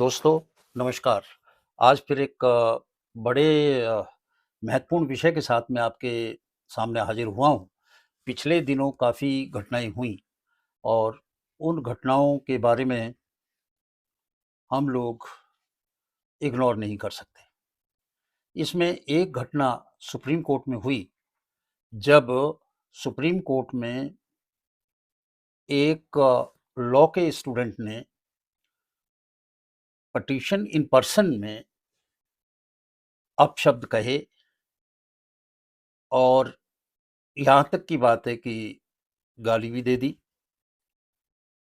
दोस्तों, नमस्कार। आज फिर एक बड़े महत्वपूर्ण विषय के साथ मैं आपके सामने हाजिर हुआ हूँ। पिछले दिनों काफ़ी घटनाएँ हुईं और उन घटनाओं के बारे में हम लोग इग्नोर नहीं कर सकते। इसमें एक घटना सुप्रीम कोर्ट में हुई, जब सुप्रीम कोर्ट में एक लॉ के स्टूडेंट ने पिटीशन इन पर्सन में अपशब्द कहे और यहाँ तक की बात है कि गाली भी दे दी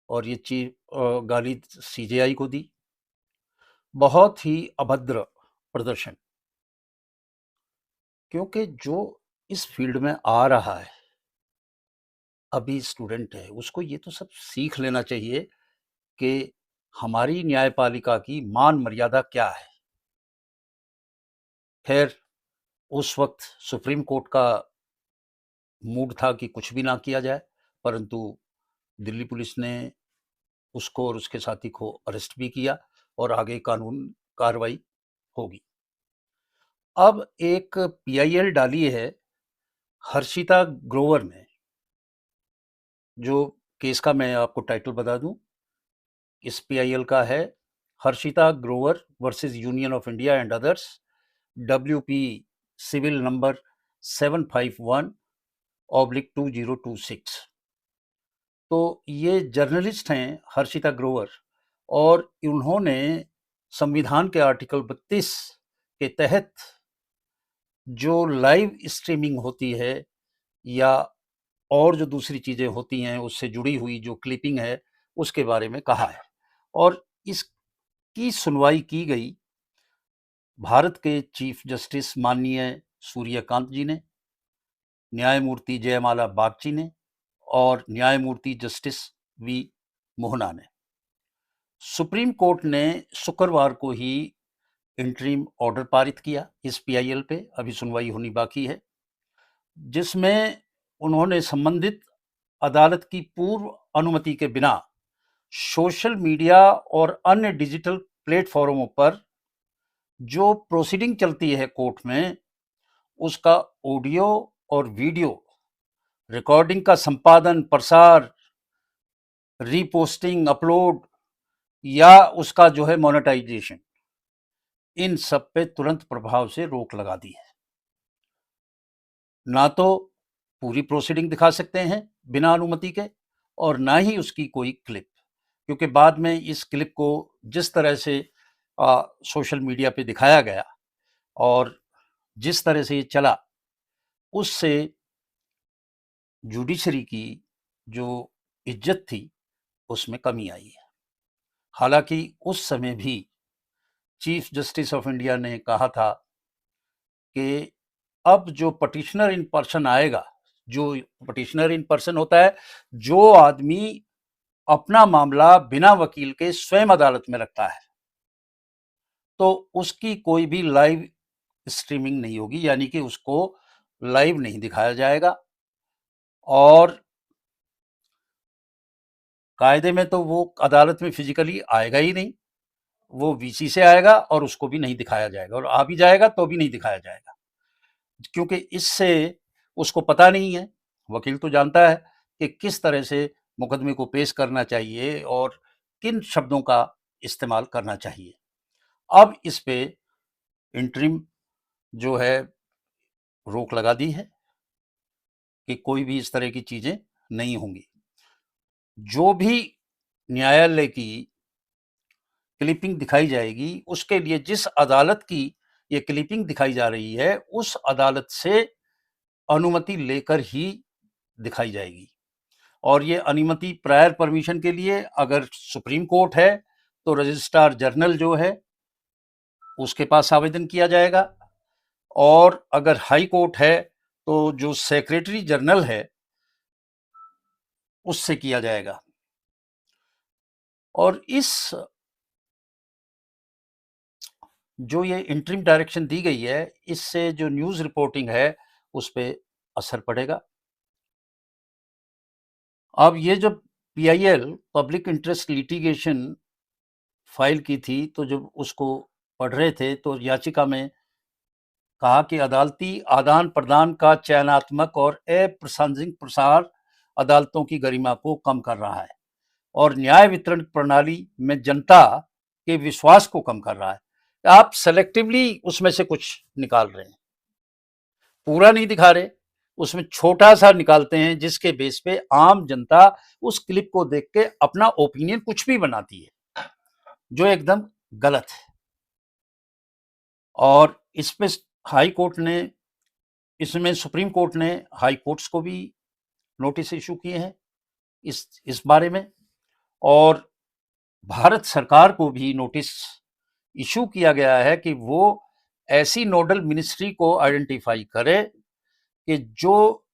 और ये गाली सीजेआई को दी। बहुत ही अभद्र प्रदर्शन, क्योंकि जो इस फील्ड में आ रहा है, अभी स्टूडेंट है, उसको ये तो सब सीख लेना चाहिए कि हमारी न्यायपालिका की मान मर्यादा क्या है। खैर, उस वक्त सुप्रीम कोर्ट का मूड था कि कुछ भी ना किया जाए, परंतु दिल्ली पुलिस ने उसको और उसके साथी को अरेस्ट भी किया और आगे कानून कार्रवाई होगी। अब एक पीआईएल डाली है हर्षिता ग्रोवर ने, जो केस का मैं आपको टाइटल बता दूं। इस पीआईएल का है Harshita Grover versus Union of India and others, WP civil number 751/2026। तो ये जर्नलिस्ट हैं हर्षिता ग्रोवर, और उन्होंने संविधान के आर्टिकल 32 के तहत जो लाइव स्ट्रीमिंग होती है या और जो दूसरी चीज़ें होती हैं उससे जुड़ी हुई जो क्लिपिंग है, उसके बारे में कहा है। और इसकी सुनवाई की गई भारत के चीफ जस्टिस माननीय सूर्यकांत जी ने, न्यायमूर्ति जयमाला बागची ने और न्यायमूर्ति जस्टिस वी मोहना ने। सुप्रीम कोर्ट ने शुक्रवार को ही इंटरिम ऑर्डर पारित किया इस पीआईएल पे। अभी सुनवाई होनी बाकी है, जिसमें उन्होंने संबंधित अदालत की पूर्व अनुमति के बिना सोशल मीडिया और अन्य डिजिटल प्लेटफॉर्मों पर जो प्रोसीडिंग चलती है कोर्ट में, उसका ऑडियो और वीडियो रिकॉर्डिंग का संपादन, प्रसार, रीपोस्टिंग, अपलोड या उसका जो है मोनेटाइजेशन, इन सब पे तुरंत प्रभाव से रोक लगा दी है। ना तो पूरी प्रोसीडिंग दिखा सकते हैं बिना अनुमति के, और ना ही उसकी कोई क्लिप, क्योंकि बाद में इस क्लिप को जिस तरह से सोशल मीडिया पे दिखाया गया और जिस तरह से ये चला, उससे जुडिशरी की जो इज्जत थी उसमें कमी आई है। हालांकि उस समय भी चीफ जस्टिस ऑफ इंडिया ने कहा था कि अब जो पटिशनर इन पर्सन आएगा, जो पटिशनर इन पर्सन होता है जो आदमी अपना मामला बिना वकील के स्वयं अदालत में रखता है, तो उसकी कोई भी लाइव स्ट्रीमिंग नहीं होगी, यानी कि उसको लाइव नहीं दिखाया जाएगा। और कायदे में तो वो अदालत में फिजिकली आएगा ही नहीं, वो वीसी से आएगा और उसको भी नहीं दिखाया जाएगा, और आ भी जाएगा तो भी नहीं दिखाया जाएगा, क्योंकि इससे उसको पता नहीं है। वकील तो जानता है कि किस तरह से मुकदमे को पेश करना चाहिए और किन शब्दों का इस्तेमाल करना चाहिए। अब इस पे इंटरिम जो है रोक लगा दी है कि कोई भी इस तरह की चीजें नहीं होंगी। जो भी न्यायालय की क्लिपिंग दिखाई जाएगी, उसके लिए जिस अदालत की ये क्लिपिंग दिखाई जा रही है, उस अदालत से अनुमति लेकर ही दिखाई जाएगी। और ये अनुमति प्रायर परमिशन के लिए अगर सुप्रीम कोर्ट है तो रजिस्ट्रार जनरल जो है उसके पास आवेदन किया जाएगा, और अगर हाई कोर्ट है तो जो सेक्रेटरी जनरल है उससे किया जाएगा। और इस जो ये इंटरिम डायरेक्शन दी गई है, इससे जो न्यूज़ रिपोर्टिंग है उस पे असर पड़ेगा। अब ये जो PIL public interest litigation file की थी, तो जब उसको पढ़ रहे थे तो याचिका में कहा कि अदालती आदान-प्रदान का चयनात्मक और अप्रासंगिक प्रसार अदालतों की गरिमा को कम कर रहा है और न्याय वितरण प्रणाली में जनता के विश्वास को कम कर रहा है। आप सेलेक्टिवली उसमें से कुछ निकाल रहे हैं, पूरा नहीं दिखा रहे, उसमें छोटा-सा निकालते हैं जिसके बेस पे आम जनता उस क्लिप को देख के अपना ओपिनियन कुछ भी बनाती है, जो एकदम गलत है। और इसमें हाई कोर्ट ने इसमें सुप्रीम कोर्ट ने हाई कोर्ट्स को भी नोटिस इश्यू किए हैं इस बारे में, और भारत सरकार को भी नोटिस इश्यू किया गया है कि वो ऐसी नोडल मिनिस्ट्री को आइडेंटिफाई करे कि जो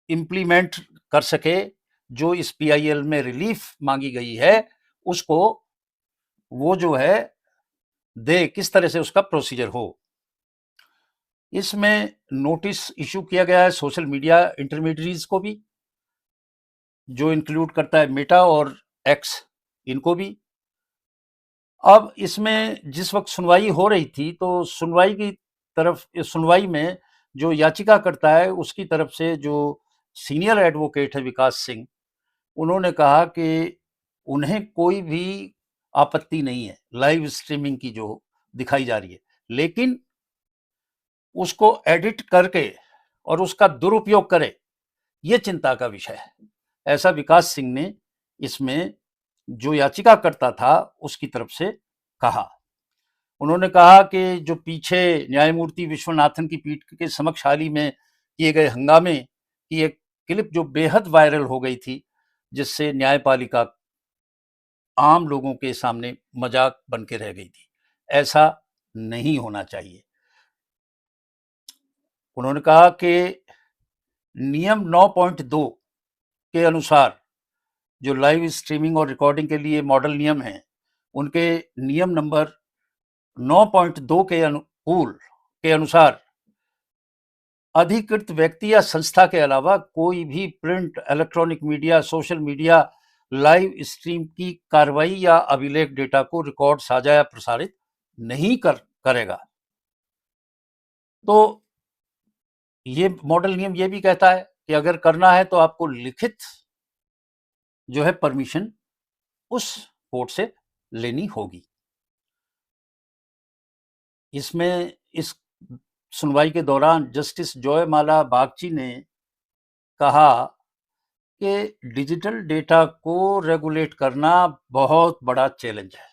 इम्प्लीमेंट कर सके, जो इस पीआईएल में रिलीफ मांगी गई है उसको वो जो है दे, किस तरह से उसका प्रोसीजर हो। इसमें नोटिस इश्यू किया गया है सोशल मीडिया इंटरमीडियरीज को भी, जो इंक्लूड करता है मेटा और एक्स, इनको भी। अब इसमें जिस वक्त सुनवाई हो रही थी तो सुनवाई में जो याचिका करता है उसकी तरफ से जो सीनियर एडवोकेट है विकास सिंह, उन्होंने कहा कि उन्हें कोई भी आपत्ति नहीं है लाइव स्ट्रीमिंग की जो दिखाई जा रही है, लेकिन उसको एडिट करके और उसका दुरुपयोग करे, ये चिंता का विषय है। ऐसा विकास सिंह ने इसमें जो याचिकाकर्ता था उसकी तरफ से कहा। उन्होंने कहा कि जो पीछे न्यायमूर्ति विश्वनाथन की पीठ के समक्ष हाल ही में किए गए हंगामे की एक क्लिप जो बेहद वायरल हो गई थी, जिससे न्यायपालिका आम लोगों के सामने मजाक बन के रह गई थी, ऐसा नहीं होना चाहिए। उन्होंने कहा कि नियम 9.2 के अनुसार जो लाइव स्ट्रीमिंग और रिकॉर्डिंग के लिए मॉडल नियम हैं, उनके नियम नंबर 9.2 के अनुसार अधिकृत व्यक्ति या संस्था के अलावा कोई भी print, electronic media, social media live stream की कार्रवाई या अभिलेख डेटा को रिकॉर्ड, साझा या प्रसारित नहीं करेगा। तो ये मॉडल नियम ये भी कहता है कि अगर करना है तो आपको लिखित जो है परमिशन उस कोर्ट से लेनी होगी। इसमें इस सुनवाई के दौरान जस्टिस जॉयमाला बागची ने कहा कि डिजिटल डेटा को रेगुलेट करना बहुत बड़ा चैलेंज है,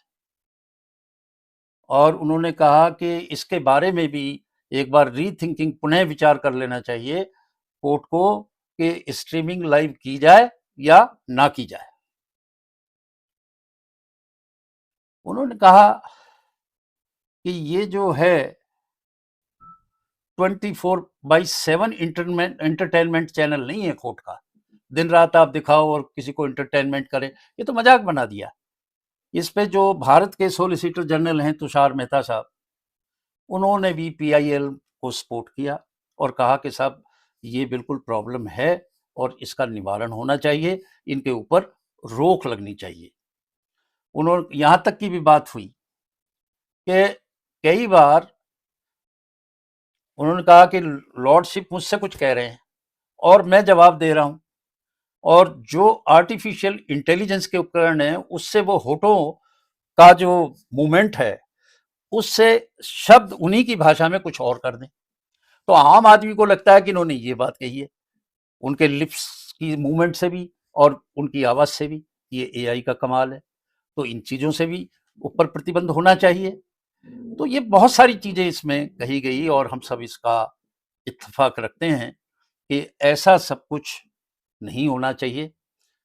और उन्होंने कहा कि इसके बारे में भी एक बार रीथिंकिंग, पुनः विचार कर लेना चाहिए कोर्ट को कि स्ट्रीमिंग लाइव की जाए या ना की जाए। उन्होंने कहा कि ये जो है 24/7 एंटरटेनमेंट चैनल नहीं है कोर्ट का, दिन रात आप दिखाओ और किसी को एंटरटेनमेंट करें, ये तो मजाक बना दिया। इस पे जो भारत के सॉलिसिटर जनरल हैं तुषार मेहता साहब, उन्होंने भी पीआईएल को सपोर्ट किया और कहा कि साहब ये बिल्कुल प्रॉब्लम है और इसका निवारण होना चाहिए, इनके ऊपर रोक लगनी चाहिए। उन्होंने यहाँ तक की भी बात हुई कि कई बार उन्होंने कहा कि लॉर्डशिप मुझसे कुछ कह रहे हैं और मैं जवाब दे रहा हूं, और जो आर्टिफिशियल इंटेलिजेंस के उपकरण है उससे वो होठों का जो मूवमेंट है उससे शब्द उन्हीं की भाषा में कुछ और कर दें, तो आम आदमी को लगता है कि इन्होंने ये बात कही है, उनके लिप्स की मूवमेंट से भी और उनकी आवाज से भी ये एआई का कमाल है। तो इन चीजों से भी ऊपर प्रतिबंध होना चाहिए। तो ये बहुत सारी चीजें इसमें कही गई और हम सब इसका इत्तेफाक रखते हैं कि ऐसा सब कुछ नहीं होना चाहिए,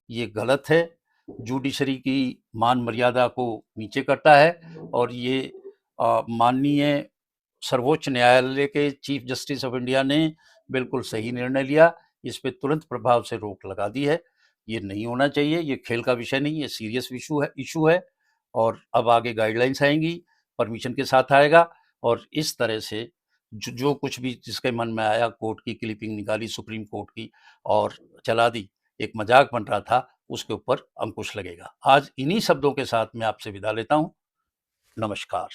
ये गलत है, जुडिशरी की मान मर्यादा को नीचे करता है, और ये माननीय सर्वोच्च न्यायालय के चीफ जस्टिस ऑफ इंडिया ने बिल्कुल सही निर्णय लिया, इस पे तुरंत प्रभाव से रोक लगा दी है। ये नहीं होना चाहिए, ये खेल का विषय नहीं है, सीरियस इशू है, और अब आगे गाइडलाइंस आएंगी, परमिशन के साथ आएगा, और इस तरह से जो कुछ भी जिसके मन में आया कोर्ट की क्लिपिंग निकाली सुप्रीम कोर्ट की और चला दी, एक मजाक बन रहा था, उसके ऊपर अंकुश लगेगा। आज इन्हीं शब्दों के साथ मैं आपसे विदा लेता हूँ। नमस्कार।